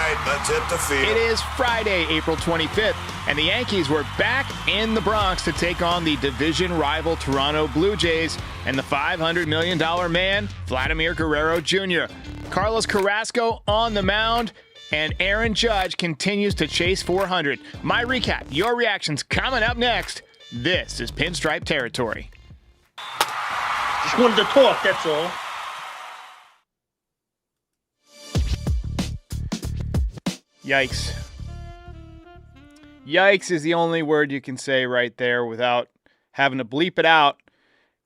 right, let's hit the field. It is Friday, April 25th, and the Yankees were back in the Bronx to take on the division rival Toronto Blue Jays and the $500 million man, Vladimir Guerrero Jr. Carlos Carrasco on the mound, and Aaron Judge continues to chase 400. My recap, your reactions coming up next. This is Pinstripe Territory. Just wanted to talk, that's all. Yikes. Yikes is the only word you can say right there without having to bleep it out.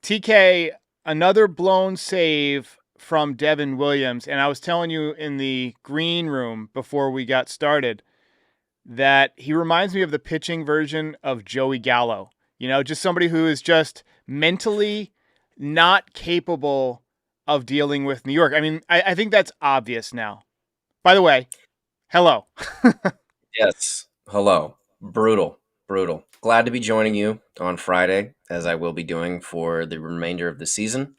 TK, another blown save from Devin Williams. And I was telling you in the green room before we got started that he reminds me of the pitching version of Joey Gallo. You know, just somebody who is just mentally not capable of dealing with New York. I mean, I think that's obvious now. By the way, hello. Yes. Hello. Brutal. Glad to be joining you on Friday, as I will be doing for the remainder of the season.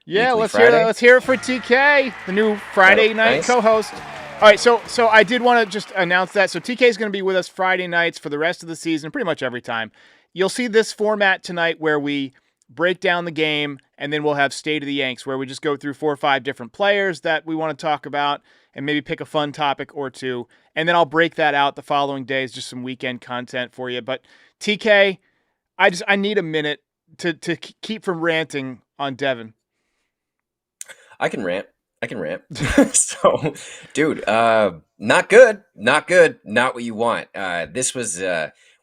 Yeah, Weekly let's hear it for TK, the new Friday night co-host. All right, so I did want to just announce that. So TK is going to be with us Friday nights for the rest of the season, pretty much every time. You'll see this format tonight where we break down the game, and then we'll have State of the Yanks, where we just go through 4 or 5 different players that we want to talk about and maybe pick a fun topic or two. And then I'll break that out the following days, just some weekend content for you. But TK, I need a minute to keep from ranting on Devin. I can rant. So, dude, not good. Not what you want. This was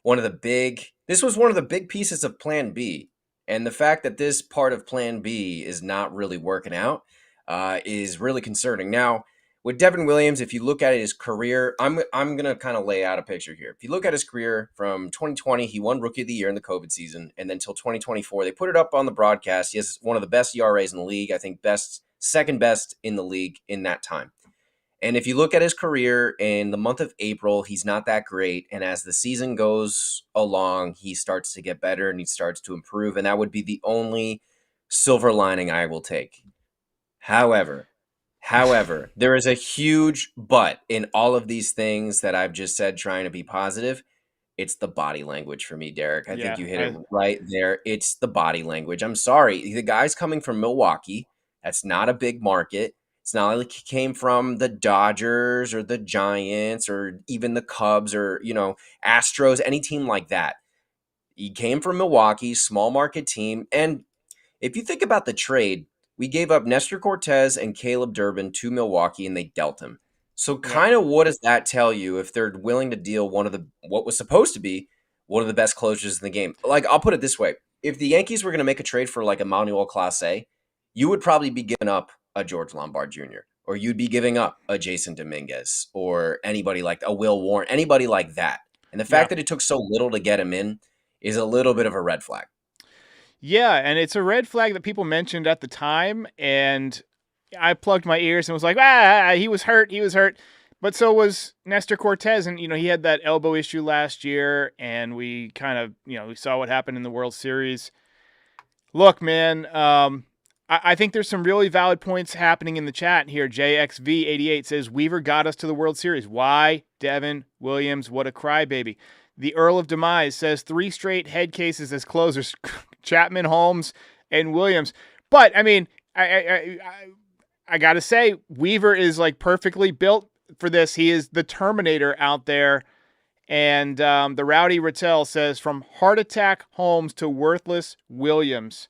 one of the big pieces of Plan B. And the fact that this part of Plan B is not really working out is really concerning. Now, with Devin Williams, if you look at his career, I'm going to kind of lay out a picture here. If you look at his career from 2020, he won Rookie of the Year in the COVID season. And then until 2024, they put it up on the broadcast. He has one of the best ERAs in the league. I think second best in the league in that time. And if you look at his career in the month of April, he's not that great. And as the season goes along, he starts to get better and he starts to improve. And that would be the only silver lining I will take. However, there is a huge but in all of these things that I've just said, trying to be positive. It's the body language for me, Derek. I think you hit it right there. It's the body language. I'm sorry. The guy's coming from Milwaukee. That's not a big market. It's not like he came from the Dodgers or the Giants or even the Cubs or, Astros, any team like that. He came from Milwaukee, small market team. And if you think about the trade, we gave up Nestor Cortez and Caleb Durbin to Milwaukee, and they dealt him. So kind of what does that tell you if they're willing to deal what was supposed to be one of the best closers in the game? Like, I'll put it this way. If the Yankees were going to make a trade for like Emmanuel Clase, you would probably be giving up a George Lombard Jr., or you'd be giving up a Jason Dominguez or anybody like a Will Warren, anybody like that. And the fact that it took so little to get him in is a little bit of a red flag. Yeah, and it's a red flag that people mentioned at the time, and I plugged my ears and was like, he was hurt. But so was Nestor Cortez, and, he had that elbow issue last year, and we kind of, we saw what happened in the World Series. Look, man, I think there's some really valid points happening in the chat here. JXV88 says, Weaver got us to the World Series. Why? Devin Williams, what a crybaby. The Earl of Demise says 3 straight head cases as closers, Chapman, Holmes, and Williams. But, I mean, I got to say, Weaver is like perfectly built for this. He is the Terminator out there. And the Rowdy Rattel says, from heart attack Holmes to worthless Williams.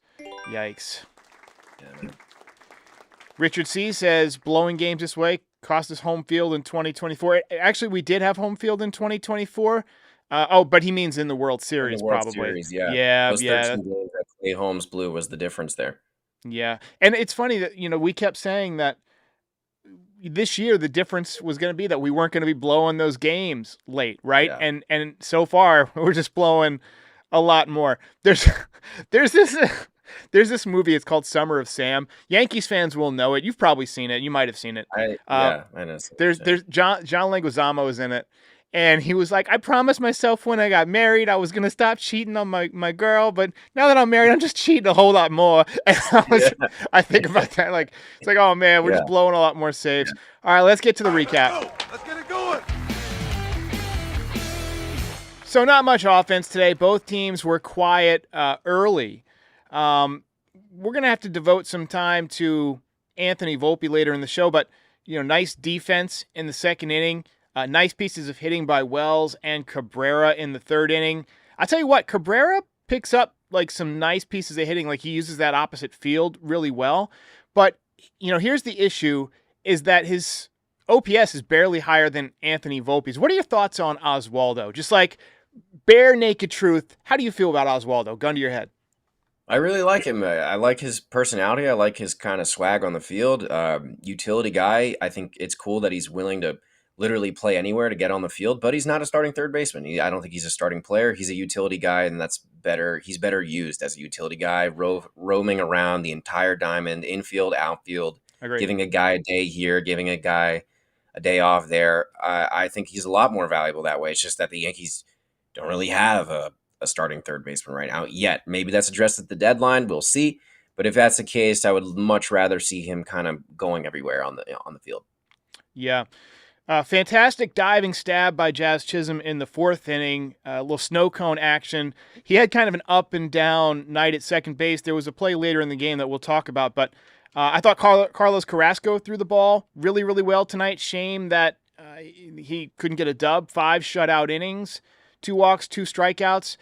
Yikes. Richard C. says, blowing games this way cost us home field in 2024. Actually, we did have home field in 2024. But he means in the World Series, the World probably. Series, yeah. Yeah, Those 13 games that Clay Holmes blew was the difference there. Yeah, and it's funny that, we kept saying that this year the difference was going to be that we weren't going to be blowing those games late, right? Yeah. And so far, we're just blowing a lot more. There's this movie. It's called Summer of Sam. Yankees fans will know it. You've probably seen it. You might have seen it. I know. There's John Leguizamo is in it. And he was like, I promised myself when I got married I was going to stop cheating on my girl, but now that I'm married, I'm just cheating a whole lot more. And I think about that, like, it's like, oh, man, we're just blowing a lot more saves. All right, let's get to the recap. Let's get it going. So not much offense today. Both teams were quiet early. We're going to have to devote some time to Anthony Volpe later in the show, but nice defense in the second inning. Nice pieces of hitting by Wells and Cabrera in the third inning. I tell you what, Cabrera picks up like some nice pieces of hitting. Like he uses that opposite field really well. But here's the issue: is that his OPS is barely higher than Anthony Volpe's. What are your thoughts on Oswaldo? Just like bare naked truth, how do you feel about Oswaldo? Gun to your head. I really like him. I like his personality. I like his kind of swag on the field. Utility guy. I think it's cool that he's willing to literally play anywhere to get on the field, but he's not a starting third baseman. I don't think he's a starting player. He's a utility guy, and that's better. He's better used as a utility guy, roaming around the entire diamond, infield, outfield, Agreed. giving a guy a day here, giving a guy a day off there. I think he's a lot more valuable that way. It's just that the Yankees don't really have a starting third baseman right now yet. Maybe that's addressed at the deadline. We'll see. But if that's the case, I would much rather see him kind of going everywhere on the field. Yeah. Fantastic diving stab by Jazz Chisholm in the fourth inning. A little snow cone action. He had kind of an up and down night at second base. There was a play later in the game that we'll talk about, but I thought Carlos Carrasco threw the ball really, really well tonight. Shame that he couldn't get a dub. 5 shutout innings, 2 walks, 2 strikeouts.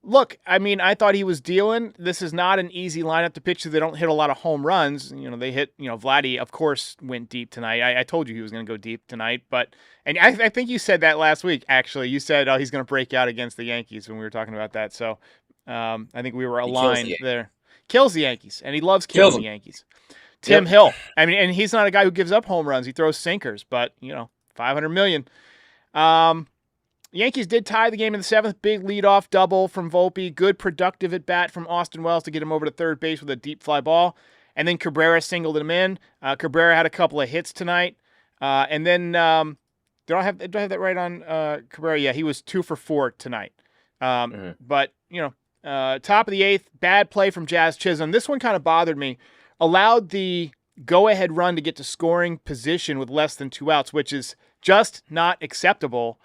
Look, I mean, I thought he was dealing. This is not an easy lineup to pitch. They don't hit a lot of home runs. They hit, Vladdy, of course, went deep tonight. I told you he was going to go deep tonight. And I think you said that last week, actually. You said, he's going to break out against the Yankees when we were talking about that. So I think we were aligned there. Kills the Yankees, and he loves killing the Yankees. Tim Hill. I mean, and he's not a guy who gives up home runs. He throws sinkers, but, $500 million. Yankees did tie the game in the 7th. Big leadoff double from Volpe. Good productive at bat from Austin Wells to get him over to third base with a deep fly ball. And then Cabrera singled him in. Cabrera had a couple of hits tonight. And then, do I have that right on Cabrera? Yeah, he was 2 for 4 tonight. But, top of the 8th, bad play from Jazz Chisholm. This one kind of bothered me. Allowed the go-ahead run to get to scoring position with less than 2 outs, which is just not acceptable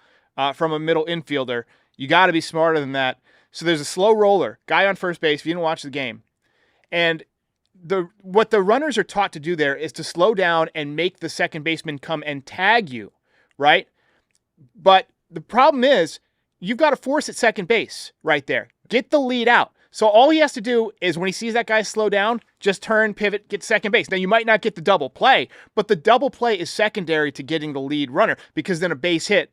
from a middle infielder. You got to be smarter than that. So there's a slow roller, guy on first base, if you didn't watch the game. And what the runners are taught to do there is to slow down and make the second baseman come and tag you, right? But the problem is you've got to force at second base right there. Get the lead out. So all he has to do is when he sees that guy slow down, just turn, pivot, get second base. Now, you might not get the double play, but the double play is secondary to getting the lead runner because then a base hit,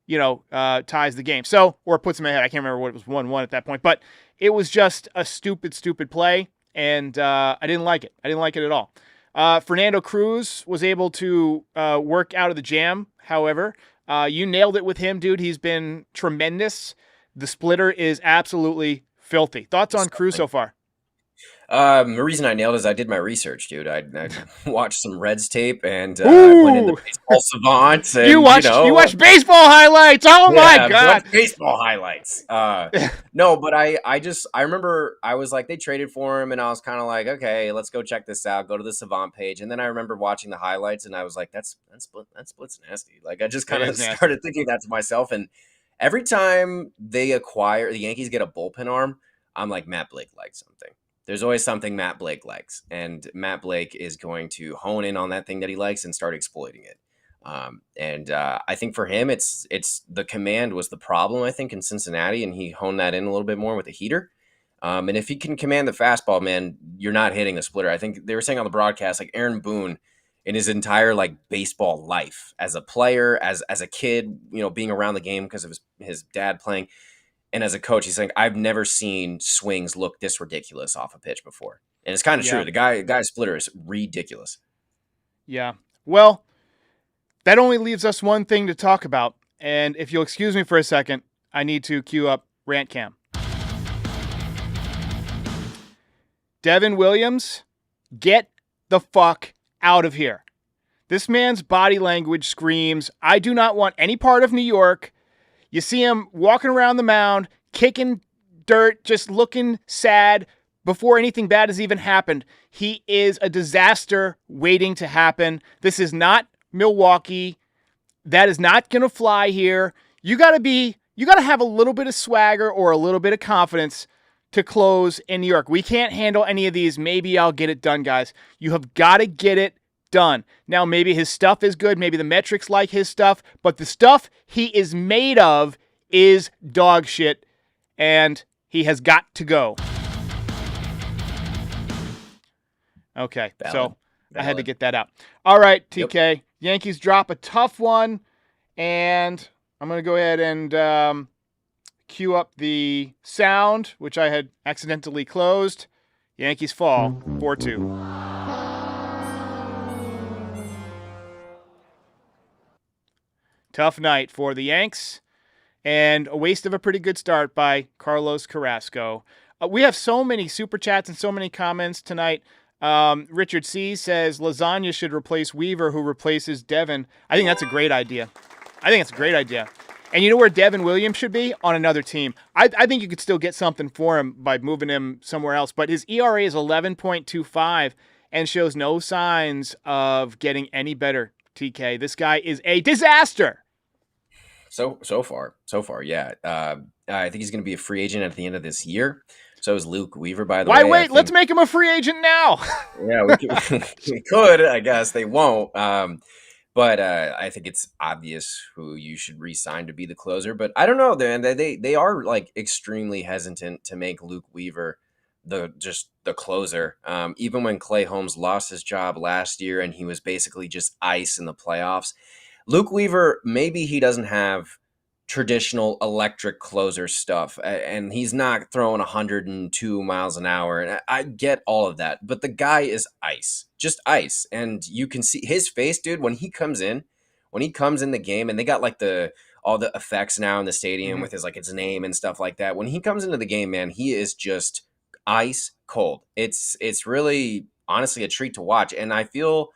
ties the game. So, or puts him ahead. I can't remember what it was, 1-1 at that point, but it was just a stupid play, and I didn't like it. I didn't like it at all. Fernando Cruz was able to work out of the jam, however. You nailed it with him, dude. He's been tremendous. The splitter is absolutely filthy. Thoughts on Cruz so far? The reason I nailed it is I did my research, dude. I watched some Reds tape and went into Baseball Savant. And, you watched baseball highlights. Oh my God! Baseball highlights. No, but I remember I was like, they traded for him, and I was kind of like, okay, let's go check this out. Go to the Savant page, and then I remember watching the highlights, and I was like, that split's nasty. Like I just kind of started thinking that to myself, and every time the Yankees get a bullpen arm, I'm like, Matt Blake likes something. There's always something Matt Blake likes, and Matt Blake is going to hone in on that thing that he likes and start exploiting it. I think for him, it's the command was the problem, I think, in Cincinnati, and he honed that in a little bit more with a heater. And if he can command the fastball, man, you're not hitting the splitter. I think they were saying on the broadcast, like Aaron Boone, in his entire baseball life as a player, as a kid, being around the game because of his dad playing. And as a coach, he's saying, I've never seen swings look this ridiculous off a pitch before. And it's kind of true. The guy's splitter is ridiculous. Yeah. Well, that only leaves us one thing to talk about. And if you'll excuse me for a second, I need to cue up Rant Cam. Devin Williams, get the fuck out of here. This man's body language screams, I do not want any part of New York. You see him walking around the mound, kicking dirt, just looking sad before anything bad has even happened. He is a disaster waiting to happen. This is not Milwaukee. That is not going to fly here. You got to be you got to have a little bit of swagger or a little bit of confidence to close in New York. We can't handle any of these. Maybe I'll get it done, guys. You have got to get it done. Now, maybe his stuff is good. Maybe the metrics like his stuff, but the stuff he is made of is dog shit, and he has got to go. Okay, so I had to get that out. All right, TK. Yep. Yankees drop a tough one, and I'm going to go ahead and cue up the sound, which I had accidentally closed. Yankees fall 4-2. Tough night for the Yanks, and a waste of a pretty good start by Carlos Carrasco. We have so many super chats and so many comments tonight. Richard C. says Lasagna should replace Weaver, who replaces Devin. I think that's a great idea. And you know where Devin Williams should be? On another team. I think you could still get something for him by moving him somewhere else. But his ERA is 11.25 and shows no signs of getting any better, TK. This guy is a disaster. So far, yeah. I think he's going to be a free agent at the end of this year. So is Luke Weaver, by the way. Why wait? Let's make him a free agent now. Yeah, we could. I guess they won't. But I think it's obvious who you should re-sign to be the closer. But I don't know. They are like extremely hesitant to make Luke Weaver the closer. Even when Clay Holmes lost his job last year and he was basically just ice in the playoffs. Luke Weaver, maybe he doesn't have traditional electric closer stuff, and he's not throwing 102 miles an hour, and I get all of that, but the guy is ice, just ice, and you can see his face, dude, when he comes in the game, and they got like all the effects now in the stadium with his name and stuff like that. When he comes into the game, man, he is just ice cold. It's really honestly a treat to watch, and I feel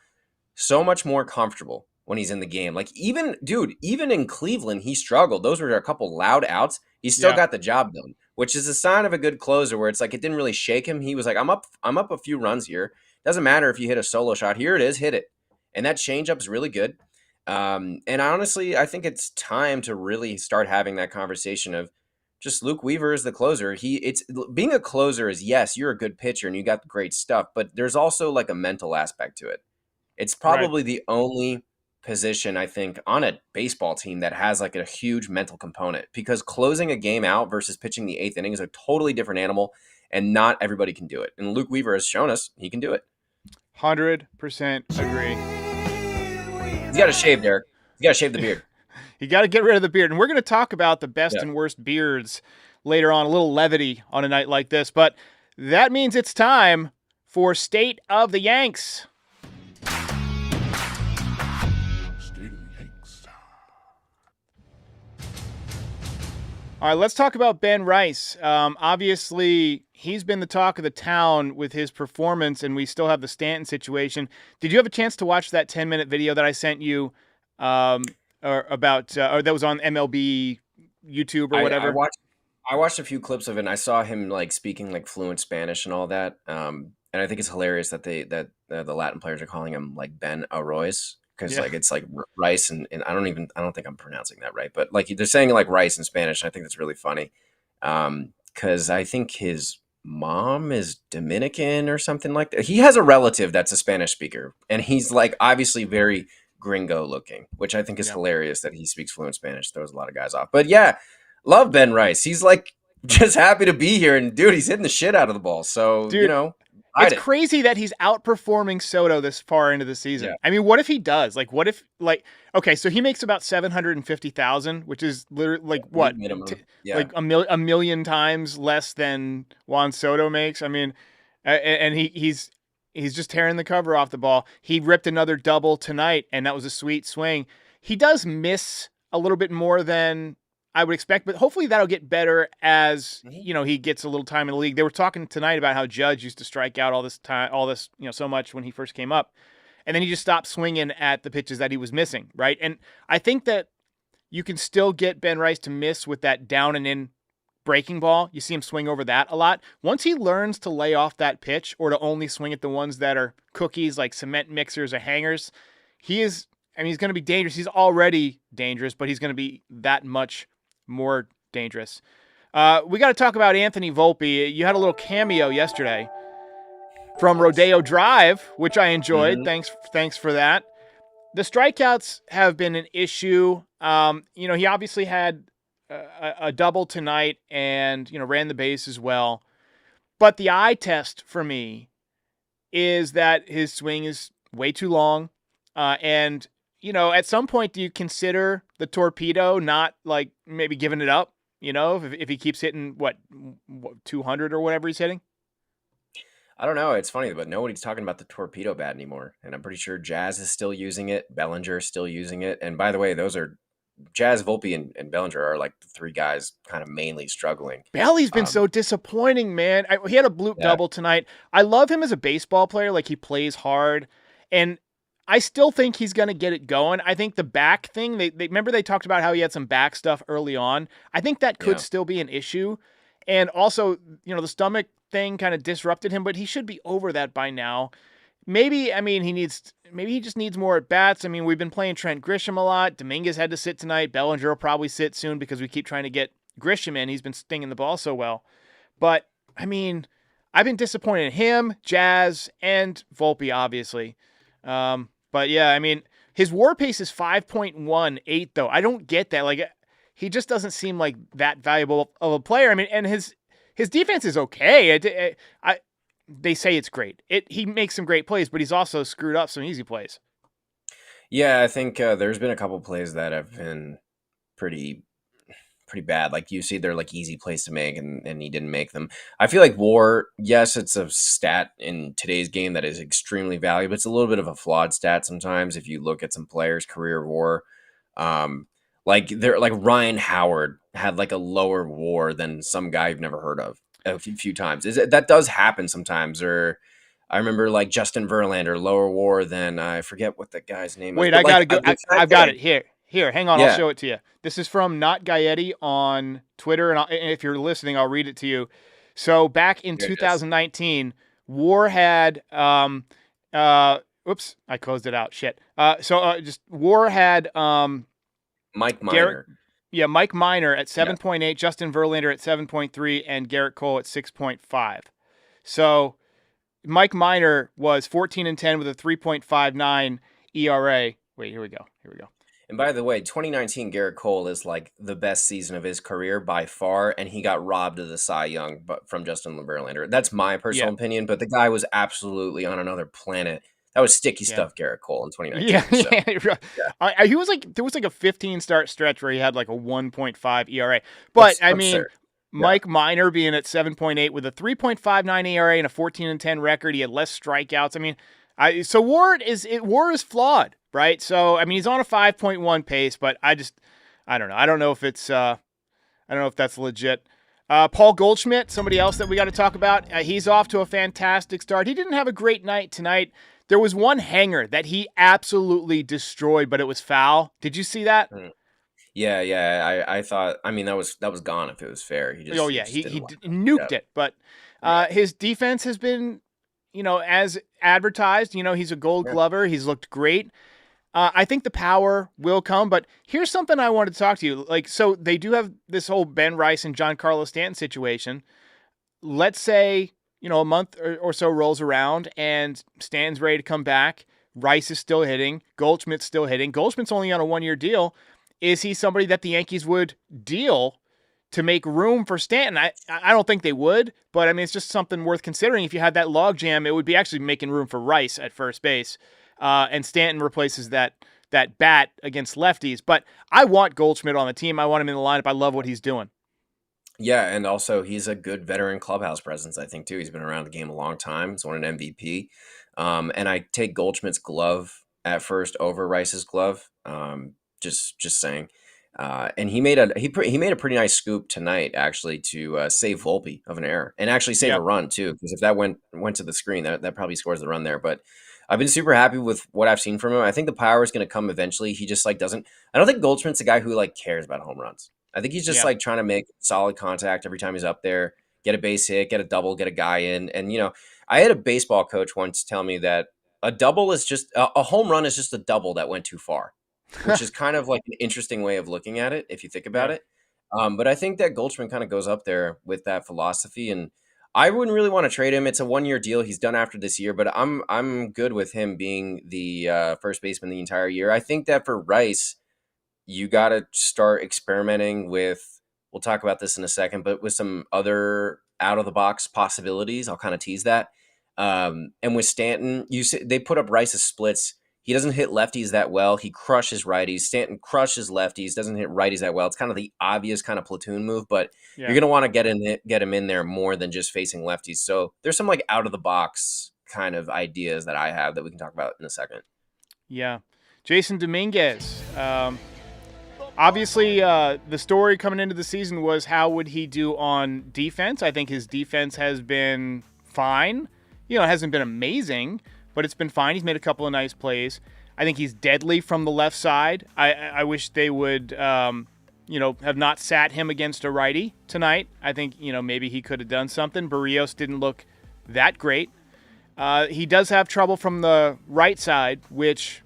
so much more comfortable when he's in the game. Like even in Cleveland, he struggled. Those were a couple loud outs. He still got the job done, which is a sign of a good closer where it's like it didn't really shake him. He was like, I'm up a few runs here. Doesn't matter if you hit a solo shot. Here it is, hit it. And that changeup is really good. And honestly, I think it's time to really start having that conversation of just Luke Weaver is the closer. It's being a closer is, yes, you're a good pitcher and you got great stuff, but there's also like a mental aspect to it. It's probably the only position, I think, on a baseball team that has like a huge mental component, because closing a game out versus pitching the eighth inning is a totally different animal, and not everybody can do it. And Luke Weaver has shown us he can do it. 100% agree. He's got to shave, Derek. He's got to shave the beard. You got to get rid of the beard. And we're going to talk about the best and worst beards later on, a little levity on a night like this. But that means it's time for State of the Yanks. All right, let's talk about Ben Rice. Obviously, he's been the talk of the town with his performance, and we still have the Stanton situation. Did you have a chance to watch that 10-minute video that I sent you or that was on MLB YouTube or whatever? I watched a few clips of it, and I saw him like speaking like fluent Spanish and all that. And I think it's hilarious that the Latin players are calling him like Ben Arroyos. Because like it's like rice and I don't think I'm pronouncing that right, but like they're saying like rice in Spanish. And I think that's really funny because I think his mom is Dominican or something like that. He has a relative that's a Spanish speaker, and he's like obviously very gringo looking, which I think is hilarious that he speaks fluent Spanish. Throws a lot of guys off, but yeah, love Ben Rice. He's like just happy to be here, and dude, he's hitting the shit out of the ball. So you know. It's crazy that he's outperforming Soto this far into the season. Yeah. I mean, what if he does? Like, what if, like, okay, so he makes about $750,000, which is literally like what, like a million times less than Juan Soto makes. I mean, and he's just tearing the cover off the ball. He ripped another double tonight, and that was a sweet swing. He does miss a little bit more than I would expect, but hopefully that'll get better as, you know, he gets a little time in the league. They were talking tonight about how Judge used to strike out all this, you know, so much when he first came up, and then he just stopped swinging at the pitches that he was missing, right? And I think that you can still get Ben Rice to miss with that down and in breaking ball. You see him swing over that a lot. Once he learns to lay off that pitch or to only swing at the ones that are cookies like cement mixers or hangers, he's going to be dangerous. He's already dangerous, but he's going to be that much more dangerous. We got to talk about Anthony Volpe. You had a little cameo yesterday from Rodeo Drive, which I enjoyed. Mhm. Thanks for that. The strikeouts have been an issue. He obviously had a double tonight and, ran the base as well. But the eye test for me is that his swing is way too long. And, at some point, do you consider the torpedo not like maybe giving it up? If he keeps hitting what 200 or whatever he's hitting? I don't know. It's funny, but nobody's talking about the torpedo bat anymore. And I'm pretty sure Jazz is still using it. Bellinger is still using it. And by the way, those are Jazz, Volpe, and Bellinger are like the three guys kind of mainly struggling. Belly's been so disappointing, man. He had a bloop Yeah. double tonight. I love him as a baseball player. Like, he plays hard. And I still think he's going to get it going. I think the back thing, they remember they talked about how he had some back stuff early on. I think that could Yeah. still be an issue. And also, the stomach thing kind of disrupted him, but he should be over that by now. Maybe he just needs more at bats. I mean, we've been playing Trent Grisham a lot. Dominguez had to sit tonight. Bellinger will probably sit soon because we keep trying to get Grisham in. He's been stinging the ball so well. But I mean, I've been disappointed in him, Jazz, and Volpe, obviously. But yeah, I mean, his WAR pace is 5.18 though. I don't get that. Like, he just doesn't seem like that valuable of a player. I mean, and his defense is okay. They say it's great. He makes some great plays, but he's also screwed up some easy plays. Yeah, I think there's been a couple plays that have been pretty bad. Like you see, they're like easy plays to make, and he didn't make them. I feel like WAR, yes, it's a stat in today's game that is extremely valuable. It's a little bit of a flawed stat sometimes if you look at some players' career WAR. Like Ryan Howard had like a lower WAR than some guy you've never heard of a few times. That does happen sometimes, or I remember like Justin Verlander, lower WAR than I forget what the guy's name is. Wait, But I gotta like go. the I've fact got that it here. Here, hang on. I'll yeah, show it to you. This is from Not Gaetti on Twitter, and if you're listening, I'll read it to you. So back in here it is. 2019, WAR had oops, I closed it out. Shit. Just WAR had Mike Garrett. Minor. Yeah, Mike Minor at Yeah. 7.8, Justin Verlander at 7.3, and Garrett Cole at 6.5. So Mike Minor was 14-10 with a 3.59 ERA. Wait, here we go. And by the way, 2019 Garrett Cole is like the best season of his career by far, and he got robbed of the Cy Young from Justin Verlander. That's my Yeah, personal opinion, but the guy was absolutely on another planet. That was sticky yeah. stuff, Garrett Cole in Yeah, 2019. So yeah, he was like there was like a 15 start stretch where he had like a 1.5 ERA. But that's I mean, absurd. Yeah, Mike Minor being at 7.8 with a 3.59 ERA and a 14-10 record, he had less strikeouts. I mean, so WAR is flawed, right? So I mean, he's on a 5.1 pace, but I don't know. I don't know if that's legit. Paul Goldschmidt, somebody else that we got to talk about. He's off to a fantastic start. He didn't have a great night tonight. There was one hanger that he absolutely destroyed, but it was foul. Did you see that? mm. Yeah. I thought. I mean, that was gone if it was fair. Oh He yeah, just he didn't line it nuked up. it. But Yeah, his defense has been, as advertised. He's a Gold yeah. Glover. He's looked great. I think the power will come, but here's something I wanted to talk to you. Like, so they do have this whole Ben Rice and Giancarlo Stanton situation. Let's say, a month or so rolls around and Stanton's ready to come back. Rice is still hitting. Goldschmidt's still hitting. Goldschmidt's only on a 1-year deal. Is he somebody that the Yankees would deal to make room for Stanton? I don't think they would, but I mean, it's just something worth considering. If you had that logjam, it would be actually making room for Rice at first base. And Stanton replaces that bat against lefties. But I want Goldschmidt on the team. I want him in the lineup. I love what he's doing. Yeah, and also he's a good veteran clubhouse presence, I think, too. He's been around the game a long time. He's won an MVP. And I take Goldschmidt's glove at first over Rice's glove. Just saying. And he made a pretty nice scoop tonight, actually, to save Volpe of an error and actually save a Yep. run too. Because if that went to the screen, that probably scores the run there. But I've been super happy with what I've seen from him. I think the power is going to come eventually. He just like doesn't. I don't think Goldschmidt's a guy who like cares about home runs. I think he's just Yeah. like trying to make solid contact every time he's up there, get a base hit, get a double, get a guy in. And I had a baseball coach once tell me that a double is just a home run is just a double that went too far, which is kind of like an interesting way of looking at it if you think about Yeah. it. But I think that Goldschmidt kind of goes up there with that philosophy, and I wouldn't really want to trade him. It's a 1 year deal. He's done after this year, but I'm good with him being the first baseman the entire year. I think that for Rice, you got to start experimenting with, we'll talk about this in a second, but with some other out of the box possibilities. I'll kind of tease that. And with Stanton, they put up Rice's splits. He doesn't hit lefties that well. He crushes righties. Stanton crushes lefties, doesn't hit righties that well. It's kind of the obvious kind of platoon move, but you're Yeah. going to want to get him in there more than just facing lefties. So there's some like out of the box kind of ideas that I have that we can talk about in a second. Yeah. Jason Dominguez. Obviously, the story coming into the season was how would he do on defense. I think his defense has been fine. It hasn't been amazing, but it's been fine. He's made a couple of nice plays. I think he's deadly from the left side. I wish they would, have not sat him against a righty tonight. I think, maybe he could have done something. Barrios didn't look that great. He does have trouble from the right side, which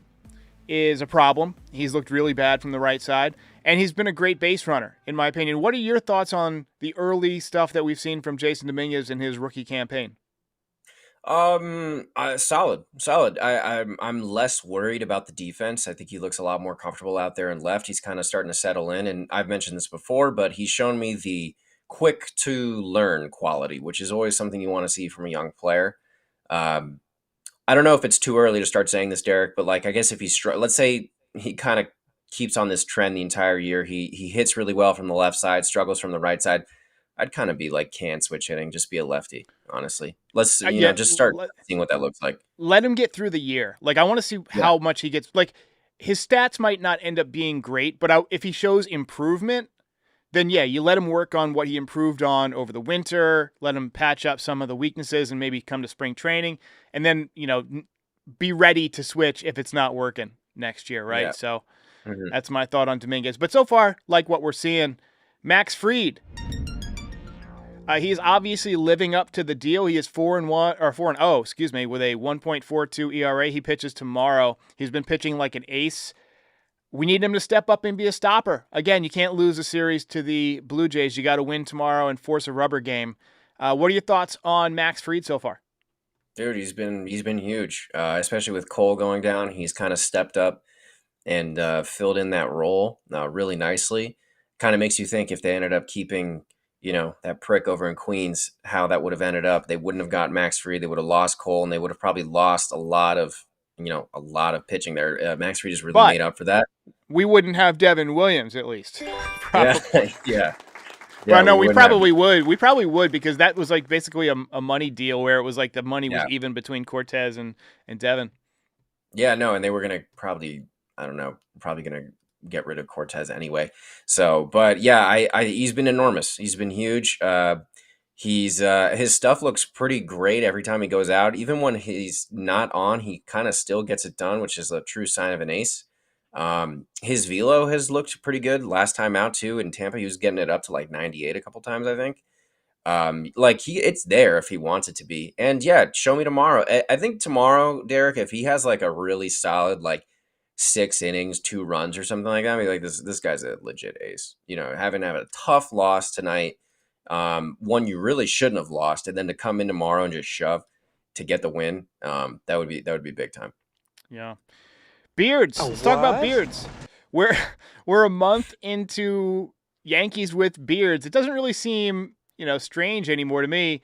is a problem. He's looked really bad from the right side, and he's been a great base runner, in my opinion. What are your thoughts on the early stuff that we've seen from Jason Dominguez in his rookie campaign? Solid. I'm less worried about the defense. I think he looks a lot more comfortable out there and left. He's kind of starting to settle in, and I've mentioned this before, but he's shown me the quick to learn quality, which is always something you want to see from a young player. I don't know if it's too early to start saying this, Derek, but like, I guess if let's say he kind of keeps on this trend the entire year, he hits really well from the left side, struggles from the right side. I'd kind of be like, can switch hitting, just be a lefty, honestly. Let's, just start seeing what that looks like. Let him get through the year. Like, I want to see how much he gets. Like, his stats might not end up being great, but if he shows improvement, then yeah, you let him work on what he improved on over the winter, let him patch up some of the weaknesses and maybe come to spring training, and then, be ready to switch if it's not working next year, right? Yeah. So that's my thought on Dominguez. But so far, like what we're seeing, Max Fried. He's obviously living up to the deal. He is 4-0, with a 1.42 ERA. He pitches tomorrow. He's been pitching like an ace. We need him to step up and be a stopper. Again, you can't lose a series to the Blue Jays. You got to win tomorrow and force a rubber game. What are your thoughts on Max Fried so far? Dude, he's been huge, especially with Cole going down. He's kind of stepped up and filled in that role really nicely. Kind of makes you think if they ended up keeping, that prick over in Queens, how that would have ended up. They wouldn't have got Max Fried. They would have lost Cole, and they would have probably lost a lot of pitching there. Max Fried has really made up for that. We wouldn't have Devin Williams, at least. Probably. Yeah. Well, no, we probably would. We probably would, because that was like basically a money deal where it was like the money was even between Cortez and Devin. Yeah, no, and they were going to probably going to get rid of Cortez anyway. So, but yeah, he's been enormous. He's been huge. His stuff looks pretty great every time he goes out. Even when he's not on, he kind of still gets it done, which is a true sign of an ace. His velo has looked pretty good last time out too. In Tampa, he was getting it up to like 98 a couple times, I think. It's there if he wants it to be. And yeah, show me tomorrow. I think tomorrow, Derek, if he has like a really solid, like 6 innings, 2 runs or something like that, I mean, like this guy's a legit ace. Having to have a tough loss tonight, one you really shouldn't have lost, and then to come in tomorrow and just shove to get the win, that would be big time. Yeah. Beards. Let's talk about beards. We're a month into Yankees with beards. It doesn't really seem, strange anymore to me.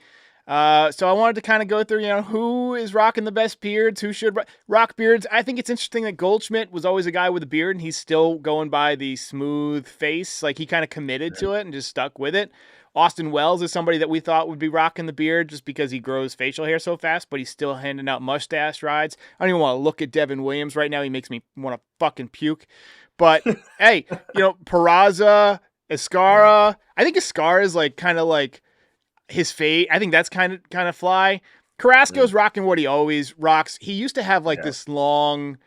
So I wanted to kind of go through, who is rocking the best beards, who should rock beards. I think it's interesting that Goldschmidt was always a guy with a beard, and he's still going by the smooth face. Like, he kind of committed to it and just stuck with it. Austin Wells is somebody that we thought would be rocking the beard just because he grows facial hair so fast, but he's still handing out mustache rides. I don't even want to look at Devin Williams right now. He makes me want to fucking puke. But, hey, Peraza, Escara. I think Escara is like kind of like his fate. I think that's kind of fly. Carrasco's rocking what he always rocks. He used to have like this long,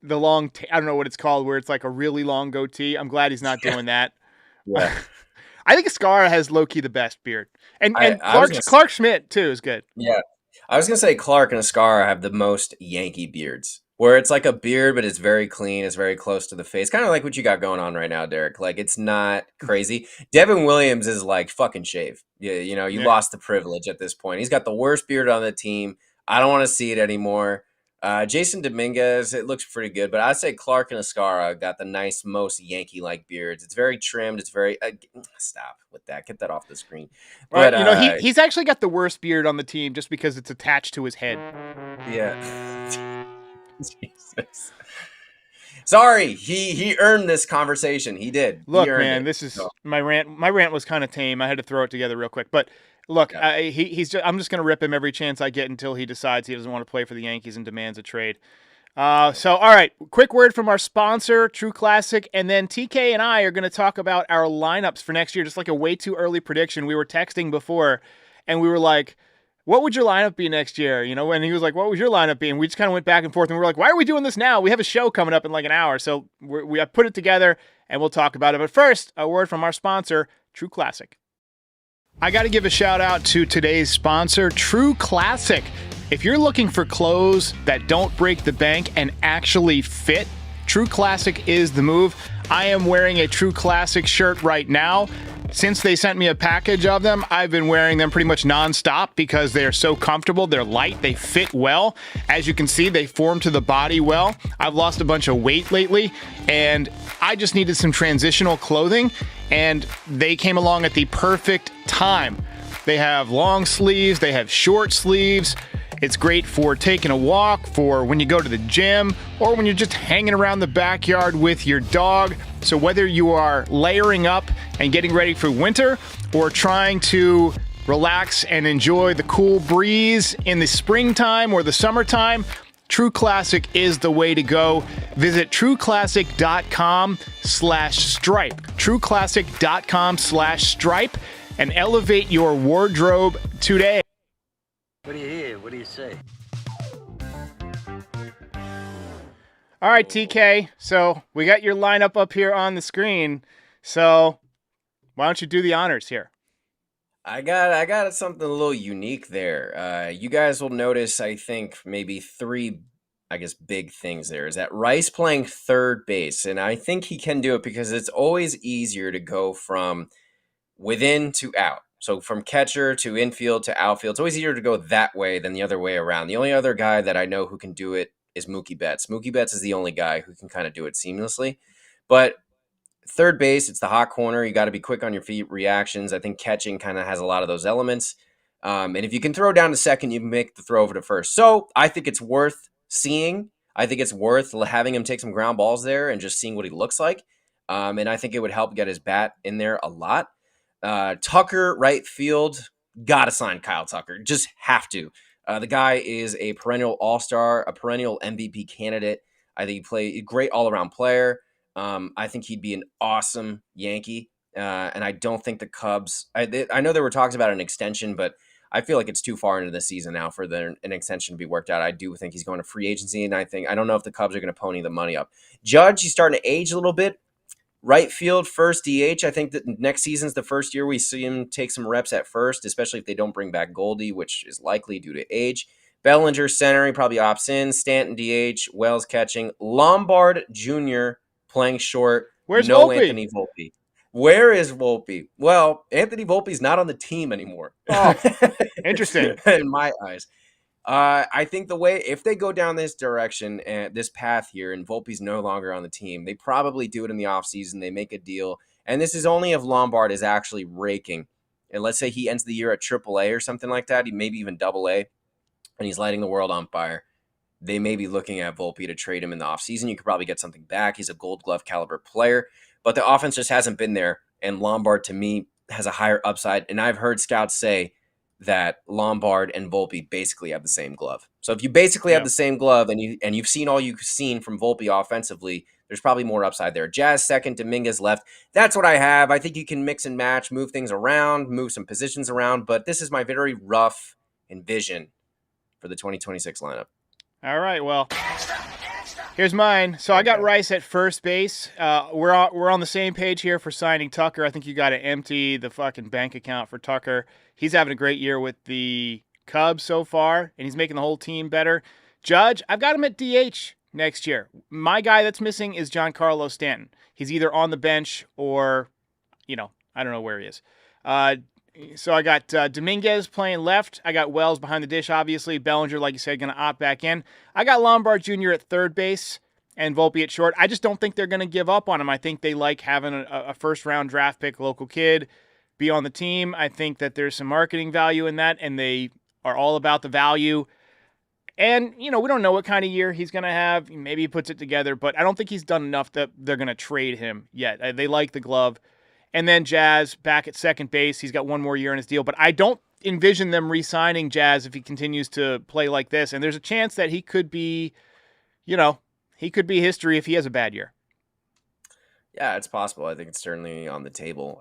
I don't know what it's called, where it's like a really long goatee. I'm glad he's not doing that. Yeah. I think Escara has low-key the best beard. And Clark Schmidt, too, is good. Yeah. I was going to say Clark and Escara have the most Yankee beards. where it's like a beard, but it's very clean. It's very close to the face. Kind of like what you got going on right now, Derek. Like, it's not crazy. Devin Williams is like fucking shave. Yeah, you Yeah. lost the privilege at this point. He's got the worst beard on the team. I don't want to see it anymore. Jason Dominguez, it looks pretty good, but I'd say Clark and Ascara got the nice, most Yankee-like beards. It's very trimmed. It's very stop with that. Get that off the screen. Right. But He's actually got the worst beard on the team just because it's attached to his head. yeah. Jesus. Sorry, he earned this conversation. He did. Look, he earned man, it. this is So, my rant. My rant was kind of tame. I had to throw it together real quick. But look, yeah. I'm just going to rip him every chance I get until he decides he doesn't want to play for the Yankees and demands a trade. So, all right, quick word from our sponsor, True Classic, and then TK and I are going to talk about our lineups for next year, just like a way too early prediction. We were texting before, and we were like, what would your lineup be next year? And he was like, what would your lineup be? And we just kind of went back and forth, and we were like, why are we doing this now? We have a show coming up in like an hour. So we have put it together, and we'll talk about it. But first, a word from our sponsor, True Classic. I got to give a shout out to today's sponsor, True Classic. If you're looking for clothes that don't break the bank and actually fit, True Classic is the move. I am wearing a True Classic shirt right now. Since they sent me a package of them, I've been wearing them pretty much nonstop because they are so comfortable. They're light. They fit well. As you can see, they form to the body well. I've lost a bunch of weight lately, and I just needed some transitional clothing, and they came along at the perfect time. They have long sleeves. They have short sleeves. It's great for taking a walk, for when you go to the gym, or when you're just hanging around the backyard with your dog. So whether you are layering up and getting ready for winter, or trying to relax and enjoy the cool breeze in the springtime or the summertime, True Classic is the way to go. Visit trueclassic.com/stripe. trueclassic.com/stripe and elevate your wardrobe today. What do you hear? What do you say? All right, TK. So we got your lineup up here on the screen. So why don't you do the honors here? I got something a little unique there. You guys will notice, I think, maybe three, I guess, big things there. Is that Rice playing third base, and I think he can do it because it's always easier to go from within to out. So from catcher to infield to outfield, it's always easier to go that way than the other way around. The only other guy that I know who can do it is Mookie Betts. Mookie Betts is the only guy who can kind of do it seamlessly. But third base, it's the hot corner. You got to be quick on your feet, reactions. I think catching kind of has a lot of those elements. And if you can throw down to second, you can make the throw over to first. So I think it's worth seeing. I think it's worth having him take some ground balls there and just seeing what he looks like. And I think it would help get his bat in there a lot. Tucker, right field, gotta sign Kyle Tucker. Just have to. The guy is a perennial all-star, a perennial MVP candidate. I think he plays a great all-around player. I think he'd be an awesome Yankee. And I don't think the Cubs, I know there were talks about an extension, but I feel like it's too far into the season now for an extension to be worked out. I do think he's going to free agency, and I don't know if the Cubs are going to pony the money up. Judge, he's starting to age a little bit. Right field, first DH. I think that next season's the first year we see him take some reps at first, especially if they don't bring back Goldie, which is likely due to age. Bellinger, center, he probably opts in. Stanton, DH. Wells catching. Lombard Jr. playing short. Where's no Volpe? Anthony Volpe. Where is Volpe? Well, Anthony Volpe's not on the team anymore. Oh, interesting. In my eyes. I think if they go down this direction and this path here and Volpe's no longer on the team, they probably do it in the offseason. They make a deal. And this is only if Lombard is actually raking. And let's say he ends the year at AAA or something like that, maybe even AA, and he's lighting the world on fire. They may be looking at Volpe to trade him in the offseason. You could probably get something back. He's a Gold Glove caliber player. But the offense just hasn't been there. And Lombard, to me, has a higher upside. And I've heard scouts say that Lombard and Volpe basically have the same glove. So if you basically have the same glove and you've seen all you've seen from Volpe offensively, there's probably more upside there. Jazz second, Dominguez left. That's what I have. I think you can mix and match, move things around, move some positions around, but this is my very rough envision for the 2026 lineup. All right, well, here's mine. So I got Rice at first base. We're on the same page here for signing Tucker. I think you got to empty the fucking bank account for Tucker. He's having a great year with the Cubs so far, and he's making the whole team better. Judge, I've got him at DH. next year. My guy that's missing is Giancarlo Stanton. He's either on the bench or, I don't know where he is. So I got Dominguez playing left. I got Wells behind the dish, obviously. Bellinger, like you said, going to opt back in. I got Lombard Jr. at third base and Volpe at short. I just don't think they're going to give up on him. I think they like having a first-round draft pick, local kid, be on the team. I think that there's some marketing value in that, and they are all about the value. And, we don't know what kind of year he's going to have. Maybe he puts it together, but I don't think he's done enough that they're going to trade him yet. They like the glove. And then Jazz back at second base. He's got one more year in his deal, but I don't envision them re-signing Jazz if he continues to play like this. And there's a chance that he could be, he could be history if he has a bad year. Yeah, it's possible. I think it's certainly on the table.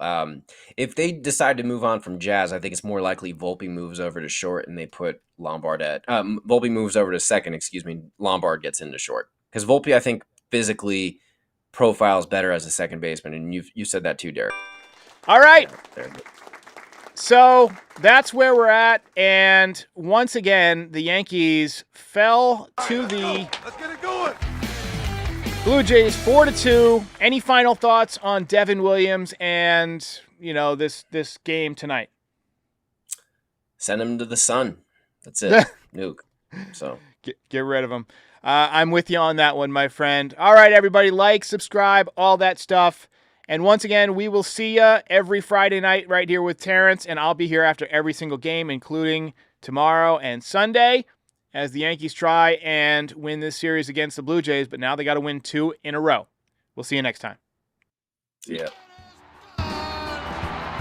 If they decide to move on from Jazz, I think it's more likely Volpe moves over to short and they put Lombard at Volpe moves over to second, Lombard gets into short. Because Volpe, I think, physically profiles better as a second baseman, and you said that too, Derek. All right. Yeah, so that's where we're at. And once again, the Yankees fell to the Blue Jays 4-2. Any final thoughts on Devin Williams and, this game tonight? Send him to the sun. That's it. Nuke. So get rid of him. I'm with you on that one, my friend. All right, everybody, like, subscribe, all that stuff. And once again, we will see you every Friday night right here with Terrence, and I'll be here after every single game, including tomorrow and Sunday, as the Yankees try and win this series against the Blue Jays, but now they got to win 2 in a row. We'll see you next time. See ya.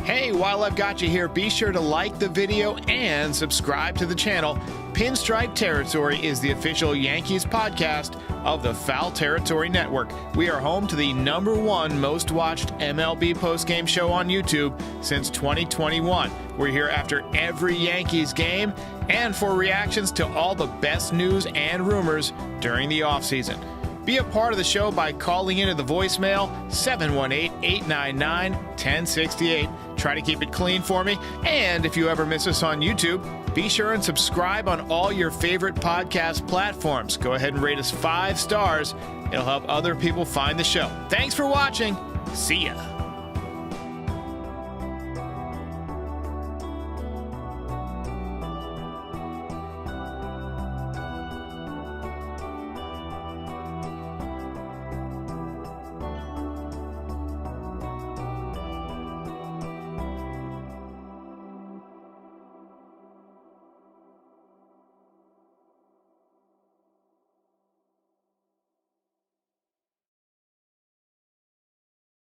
Hey, while I've got you here, be sure to like the video and subscribe to the channel. Pinstripe Territory is the official Yankees podcast of the Foul Territory Network. We are home to the #1 most watched MLB postgame show on YouTube since 2021. We're here after every Yankees game and for reactions to all the best news and rumors during the offseason. Be a part of the show by calling into the voicemail 718-899-1068. Try to keep it clean for me. And if you ever miss us on YouTube, be sure and subscribe on all your favorite podcast platforms. Go ahead and rate us 5 stars. It'll help other people find the show. Thanks for watching. See ya.